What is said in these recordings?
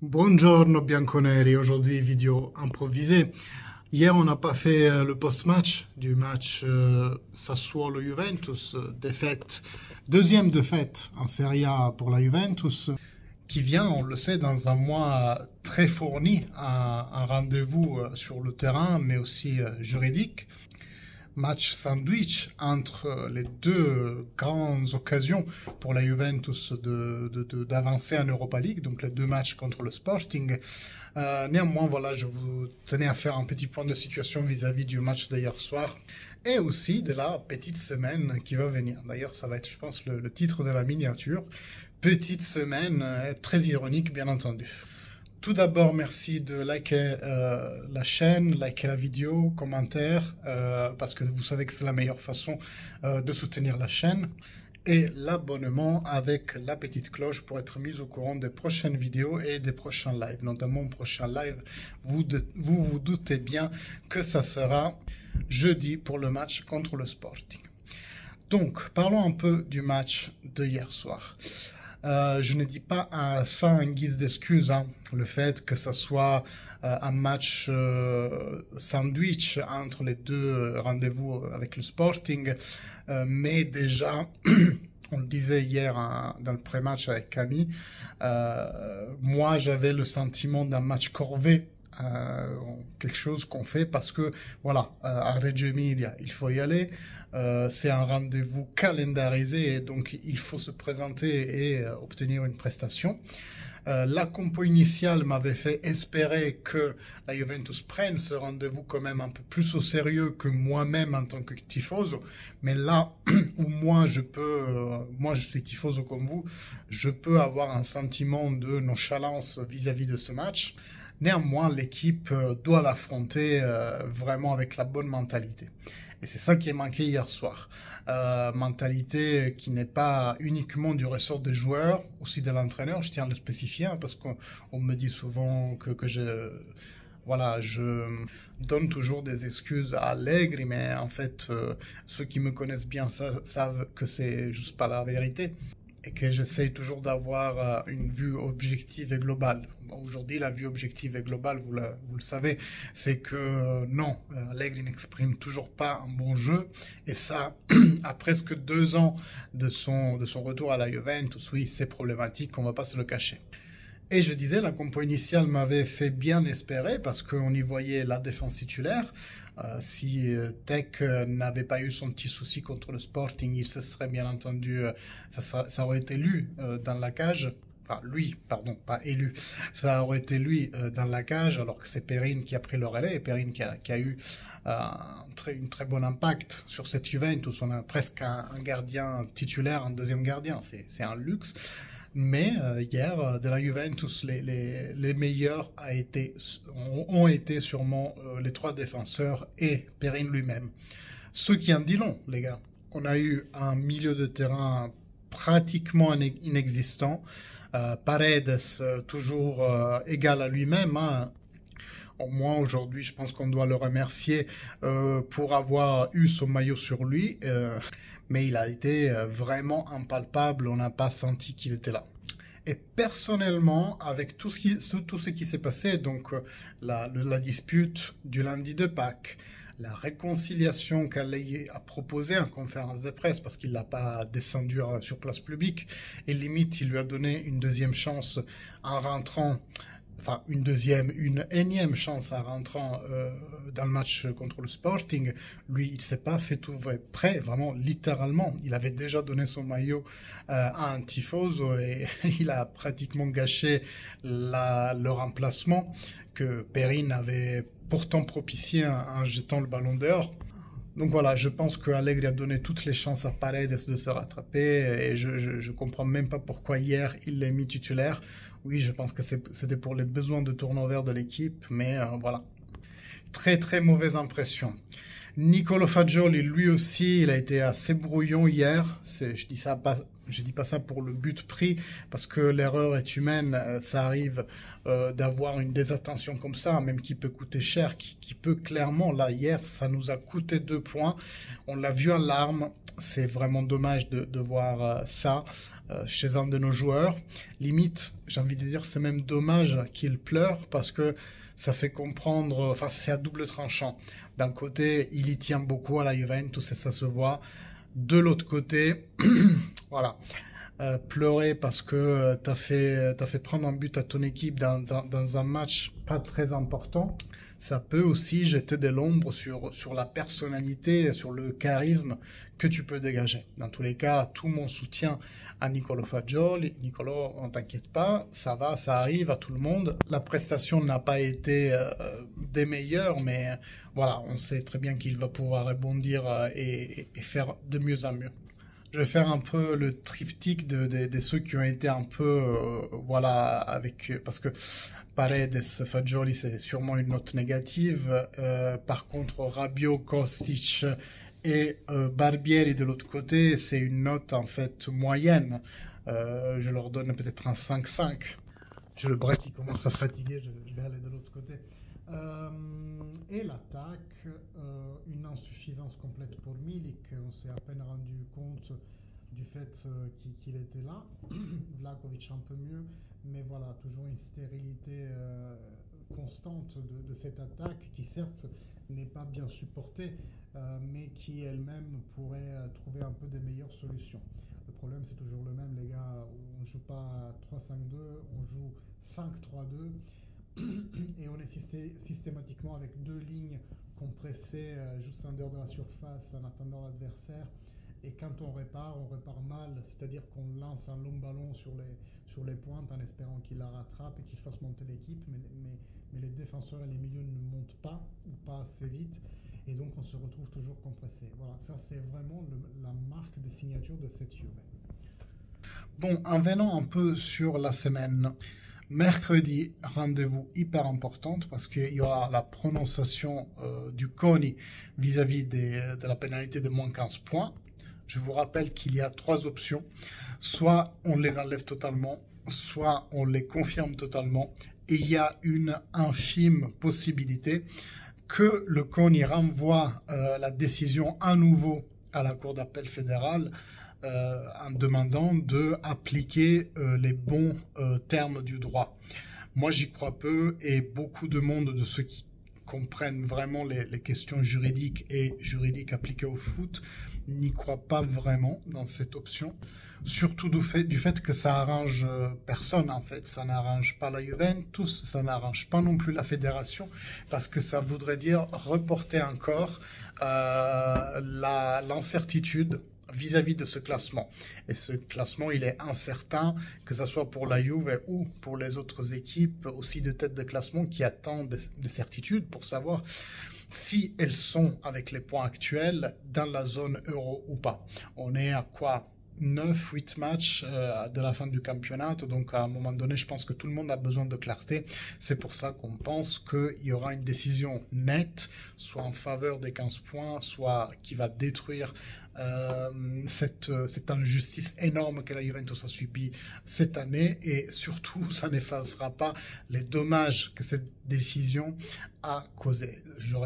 Buongiorno bianconeri, aujourd'hui vidéo improvisée. Hier on n'a pas fait le post-match du match Sassuolo-Juventus, défaite, deuxième défaite en Serie A pour la Juventus, qui vient, on le sait, dans un mois très fourni, un rendez-vous sur le terrain mais aussi juridique. Match sandwich entre les deux grandes occasions pour la Juventus d'avancer en Europa League, donc les deux matchs contre le Sporting. Néanmoins, voilà, je vous tenais à faire un petit point de situation vis-à-vis du match d'hier soir et aussi de la petite semaine qui va venir. D'ailleurs, ça va être, je pense, le titre de la miniature. Petite semaine, très ironique, bien entendu. Tout d'abord, merci de liker la chaîne, liker la vidéo, commentaire, parce que vous savez que c'est la meilleure façon de soutenir la chaîne. Et l'abonnement avec la petite cloche pour être mis au courant des prochaines vidéos et des prochains lives. Notamment, prochain live, vous doutez bien que ça sera jeudi pour le match contre le Sporting. Donc, parlons un peu du match de hier soir. Je ne dis pas ça en guise d'excuse, hein, le fait que ça soit un match sandwich entre les deux rendez-vous avec le Sporting, mais déjà, on le disait hier dans le pré-match avec Camille, moi j'avais le sentiment d'un match corvée. Quelque chose qu'on fait parce que voilà, à Reggio Emilia il faut y aller, c'est un rendez-vous calendarisé et donc il faut se présenter et obtenir une prestation. La compo initiale m'avait fait espérer que la Juventus prenne ce rendez-vous quand même un peu plus au sérieux que moi-même en tant que tifoso, mais là où moi je suis tifoso comme vous, je peux avoir un sentiment de nonchalance vis-à-vis de ce match. Néanmoins, l'équipe doit l'affronter vraiment avec la bonne mentalité. Et c'est ça qui est manqué hier soir. Mentalité qui n'est pas uniquement du ressort des joueurs, aussi de l'entraîneur, je tiens à le spécifier, hein, parce qu'on me dit souvent que je donne toujours des excuses à Allegri, mais en fait, ceux qui me connaissent bien savent que c'est juste pas la vérité. Et que j'essaie toujours d'avoir une vue objective et globale. Aujourd'hui, la vue objective et globale, vous le savez, c'est que non, Allegri n'exprime toujours pas un bon jeu. Et ça, à presque 2 ans de son retour à la Juventus, oui, c'est problématique, on ne va pas se le cacher. Et je disais, la compo initiale m'avait fait bien espérer parce qu'on y voyait la défense titulaire. Si Tech n'avait pas eu son petit souci contre le Sporting, il se serait bien entendu, ça aurait été lui dans la cage. Enfin, lui, pardon, pas élu. Ça aurait été lui dans la cage, alors que c'est Perin qui a pris le relais. Et Perin qui a eu une très bon impact sur cette Juventus. On a presque un gardien titulaire, un deuxième gardien. C'est un luxe. Mais hier, de la Juventus, les meilleurs ont été sûrement les 3 défenseurs et Perin lui-même. Ce qui en dit long, les gars. On a eu un milieu de terrain pratiquement inexistant. Paredes, toujours égal à lui-même, hein. Au moins aujourd'hui, je pense qu'on doit le remercier pour avoir eu son maillot sur lui. Mais il a été vraiment impalpable, on n'a pas senti qu'il était là. Et personnellement, avec tout ce qui s'est passé, donc la dispute du lundi de Pâques, la réconciliation qu'Allegri a proposée en conférence de presse, parce qu'il ne l'a pas descendu sur place publique, et limite, il lui a donné une deuxième chance en rentrant, enfin une énième chance en rentrant dans le match contre le Sporting. Lui, il ne s'est pas fait tout prêt, vraiment littéralement. Il avait déjà donné son maillot à un tifoso et il a pratiquement gâché le remplacement que Perin avait pourtant propitié en jetant le ballon dehors. Donc voilà, je pense que Allegri a donné toutes les chances à Paredes de se rattraper et je comprends même pas pourquoi hier il l'a mis titulaire. Oui, je pense que c'était pour les besoins de turnover de l'équipe, mais voilà. Très très mauvaise impression. Nicolo Fagioli, lui aussi, il a été assez brouillon hier. Je dis pas ça pour le but pris, parce que l'erreur est humaine. Ça arrive d'avoir une désattention comme ça, même qui peut coûter cher, qui peut clairement, là, hier, ça nous a coûté 2 points. On l'a vu en larmes. C'est vraiment dommage de voir ça. chez un de nos joueurs. Limite, j'ai envie de dire, c'est même dommage qu'il pleure parce que ça fait comprendre, enfin c'est à double tranchant. D'un côté, il y tient beaucoup à la Juventus et ça se voit. De l'autre côté, voilà, pleurer parce que t'as fait prendre un but à ton équipe dans un match pas très important, ça peut aussi jeter de l'ombre sur la personnalité, sur le charisme que tu peux dégager. Dans tous les cas, tout mon soutien à Niccolò Fagioli. Niccolò, on t'inquiète pas, ça va, ça arrive à tout le monde. La prestation n'a pas été des meilleures, mais voilà, on sait très bien qu'il va pouvoir rebondir et faire de mieux en mieux. Je vais faire un peu le triptyque de ceux qui ont été un peu, voilà, parce que Paredes, Fagioli, c'est sûrement une note négative. Par contre, Rabiot, Kostic et Barbieri de l'autre côté, c'est une note en fait moyenne. Je leur donne peut-être un 5-5. J'ai le bras qui commence à fatiguer, je vais aller de l'autre côté. Et l'attaque, une insuffisance complète pour Milik. On s'est à peine rendu compte du fait qu'il était là. Vlahovic un peu mieux, mais voilà, toujours une stérilité constante de cette attaque qui certes n'est pas bien supportée, mais qui elle-même pourrait trouver un peu des meilleures solutions. Le problème c'est toujours le même, les gars, on ne joue pas 3-5-2, on joue 5-3-2. Et on est systématiquement avec deux lignes compressées juste en dehors de la surface en attendant l'adversaire. Et quand on repart mal, c'est-à-dire qu'on lance un long ballon sur les pointes en espérant qu'il la rattrape et qu'il fasse monter l'équipe, mais les défenseurs et les milieux ne montent pas ou pas assez vite. Et donc on se retrouve toujours compressé. Voilà, ça c'est vraiment la marque de signature de cette Juve. Bon, en venant un peu sur la semaine. Mercredi, rendez-vous hyper importante parce qu'il y aura la prononciation du CONI vis-à-vis de la pénalité de moins 15 points. Je vous rappelle qu'il y a 3 options. Soit on les enlève totalement, soit on les confirme totalement. Et il y a une infime possibilité que le CONI renvoie la décision à nouveau à la Cour d'appel fédérale en demandant d'appliquer les bons termes du droit. Moi, j'y crois peu et beaucoup de monde de ceux qui comprennent vraiment les questions juridiques et juridiques appliquées au foot n'y croient pas vraiment dans cette option. Surtout du fait que ça arrange personne en fait. Ça n'arrange pas la Juventus, ça n'arrange pas non plus la fédération parce que ça voudrait dire reporter encore l'incertitude vis-à-vis de ce classement. Et ce classement, il est incertain, que ce soit pour la Juve ou pour les autres équipes, aussi de tête de classement qui attendent des certitudes pour savoir si elles sont, avec les points actuels, dans la zone euro ou pas. On est à quoi ? 9-8 matchs de la fin du championnat, donc à un moment donné, je pense que tout le monde a besoin de clarté. C'est pour ça qu'on pense qu'il y aura une décision nette, soit en faveur des 15 points, soit qui va détruire cette injustice énorme que la Juventus a subie cette année, et surtout, ça n'effacera pas les dommages que cette décision a causé. Je le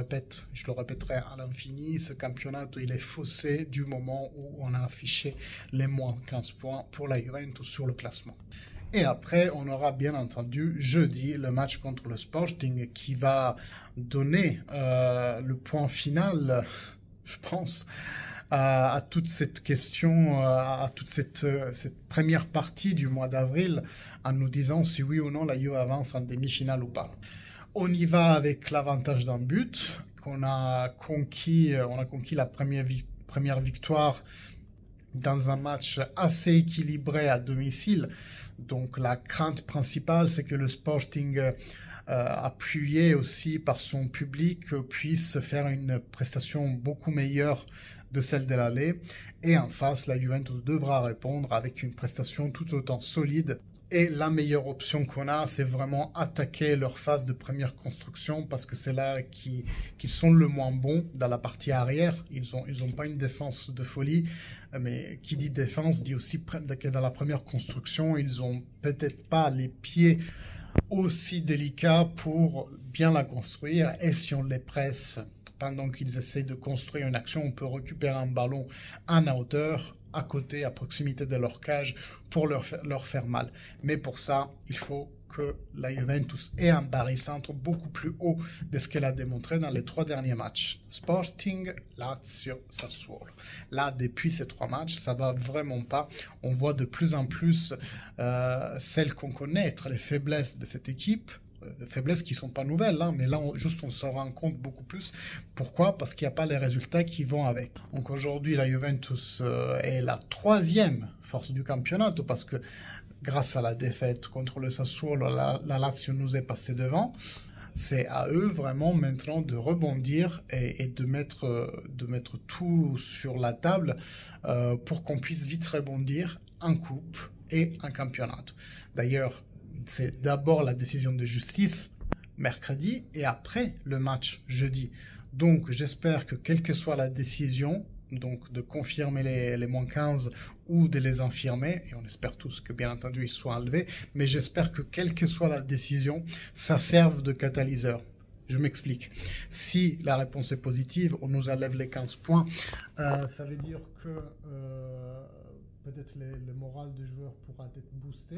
répéterai à l'infini, ce championnat, il est faussé du moment où on a affiché les moins 15 points pour la Juventus sur le classement. Et après, on aura bien entendu jeudi le match contre le Sporting qui va donner le point final, je pense, à toute cette question, à toute cette première partie du mois d'avril, en nous disant si oui ou non la Juve avance en demi-finale ou pas. On y va avec l'avantage d'un but, on a conquis la première victoire dans un match assez équilibré à domicile. Donc la crainte principale, c'est que le Sporting, appuyé aussi par son public, puisse faire une prestation beaucoup meilleure de celle de l'aller. Et en face, la Juventus devra répondre avec une prestation tout autant solide. Et la meilleure option qu'on a, c'est vraiment attaquer leur phase de première construction parce que c'est là qu'ils sont le moins bons dans la partie arrière. Ils ont pas une défense de folie, mais qui dit défense dit aussi que dans la première construction, ils ont peut-être pas les pieds aussi délicats pour bien la construire. Et si on les presse pendant qu'ils essaient de construire une action, on peut récupérer un ballon en hauteur à côté, à proximité de leur cage pour leur faire mal. Mais pour ça, il faut que la Juventus ait un barycentre beaucoup plus haut de ce qu'elle a démontré dans les 3 derniers matchs. Sporting, Lazio, Sassuolo. Là, depuis ces 3 matchs, ça va vraiment pas. On voit de plus en plus celles qu'on connaît être les faiblesses de cette équipe. Faiblesses qui ne sont pas nouvelles, hein, mais là, on s'en rend compte beaucoup plus. Pourquoi? Parce qu'il n'y a pas les résultats qui vont avec. Donc aujourd'hui, la Juventus est la 3e force du championnat, parce que grâce à la défaite contre le Sassuolo, la Lazio nous est passée devant. C'est à eux vraiment maintenant de rebondir et de mettre tout sur la table pour qu'on puisse vite rebondir en coupe et en championnat. D'ailleurs, c'est d'abord la décision de justice mercredi et après le match jeudi. Donc j'espère que quelle que soit la décision, donc de confirmer les moins 15 ou de les infirmer, et on espère tous que bien entendu ils soient enlevés, mais j'espère que quelle que soit la décision, ça serve de catalyseur. Je m'explique. Si la réponse est positive, on nous enlève les 15 points, ça veut dire que peut-être le moral des joueurs pourra être boosté.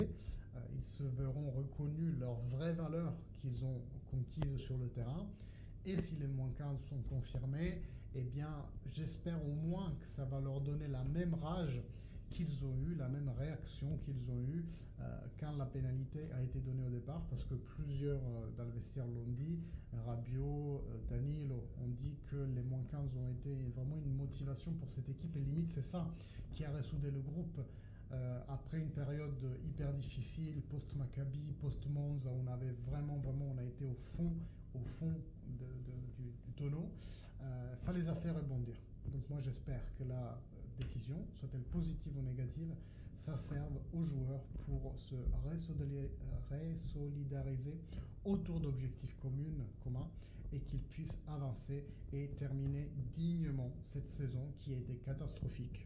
Ils se verront reconnus leurs vraies valeurs qu'ils ont conquises sur le terrain. Et si les moins 15 sont confirmés, eh bien, j'espère au moins que ça va leur donner la même rage qu'ils ont eu, la même réaction qu'ils ont eu quand la pénalité a été donnée au départ, parce que plusieurs dans le vestiaire l'ont dit, Rabiot, Danilo ont dit que les moins 15 ont été vraiment une motivation pour cette équipe, et limite c'est ça qui a ressoudé le groupe. Après une période hyper difficile, post-Maccabi, post-Monza, on avait on a été au fond du tonneau, ça les a fait rebondir. Donc moi j'espère que la décision, soit-elle positive ou négative, ça serve aux joueurs pour se résolidariser autour d'objectifs communs et qu'ils puissent avancer et terminer dignement cette saison qui a été catastrophique.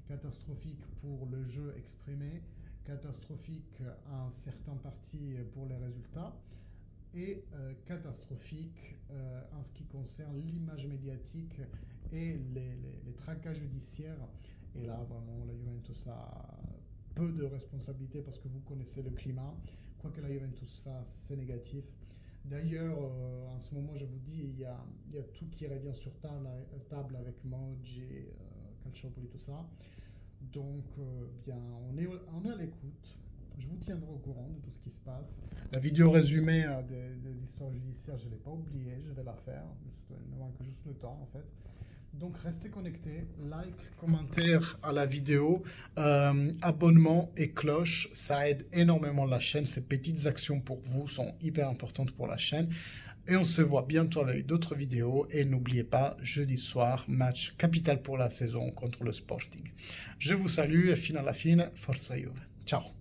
Catastrophique pour le jeu exprimé, catastrophique en certaines parties pour les résultats, et catastrophique en ce qui concerne l'image médiatique et les tracas judiciaires. Et là, vraiment, la Juventus a peu de responsabilité parce que vous connaissez le climat. Quoi que la Juventus fasse, c'est négatif. D'ailleurs, en ce moment, je vous dis, il y a tout qui revient sur table avec Moggi, Calciopoli, tout ça. Donc, bien, on est à l'écoute. Je vous tiendrai au courant de tout ce qui se passe. La vidéo résumée des histoires judiciaires, je ne l'ai pas oubliée, je vais la faire. Il me manque juste le temps, en fait. Donc, restez connectés, like, commentaire à la vidéo, abonnement et cloche. Ça aide énormément la chaîne. Ces petites actions pour vous sont hyper importantes pour la chaîne. Et on se voit bientôt avec d'autres vidéos. Et n'oubliez pas, jeudi soir, match capital pour la saison contre le Sporting. Je vous salue et fine à la fine, Forza Juve. Ciao.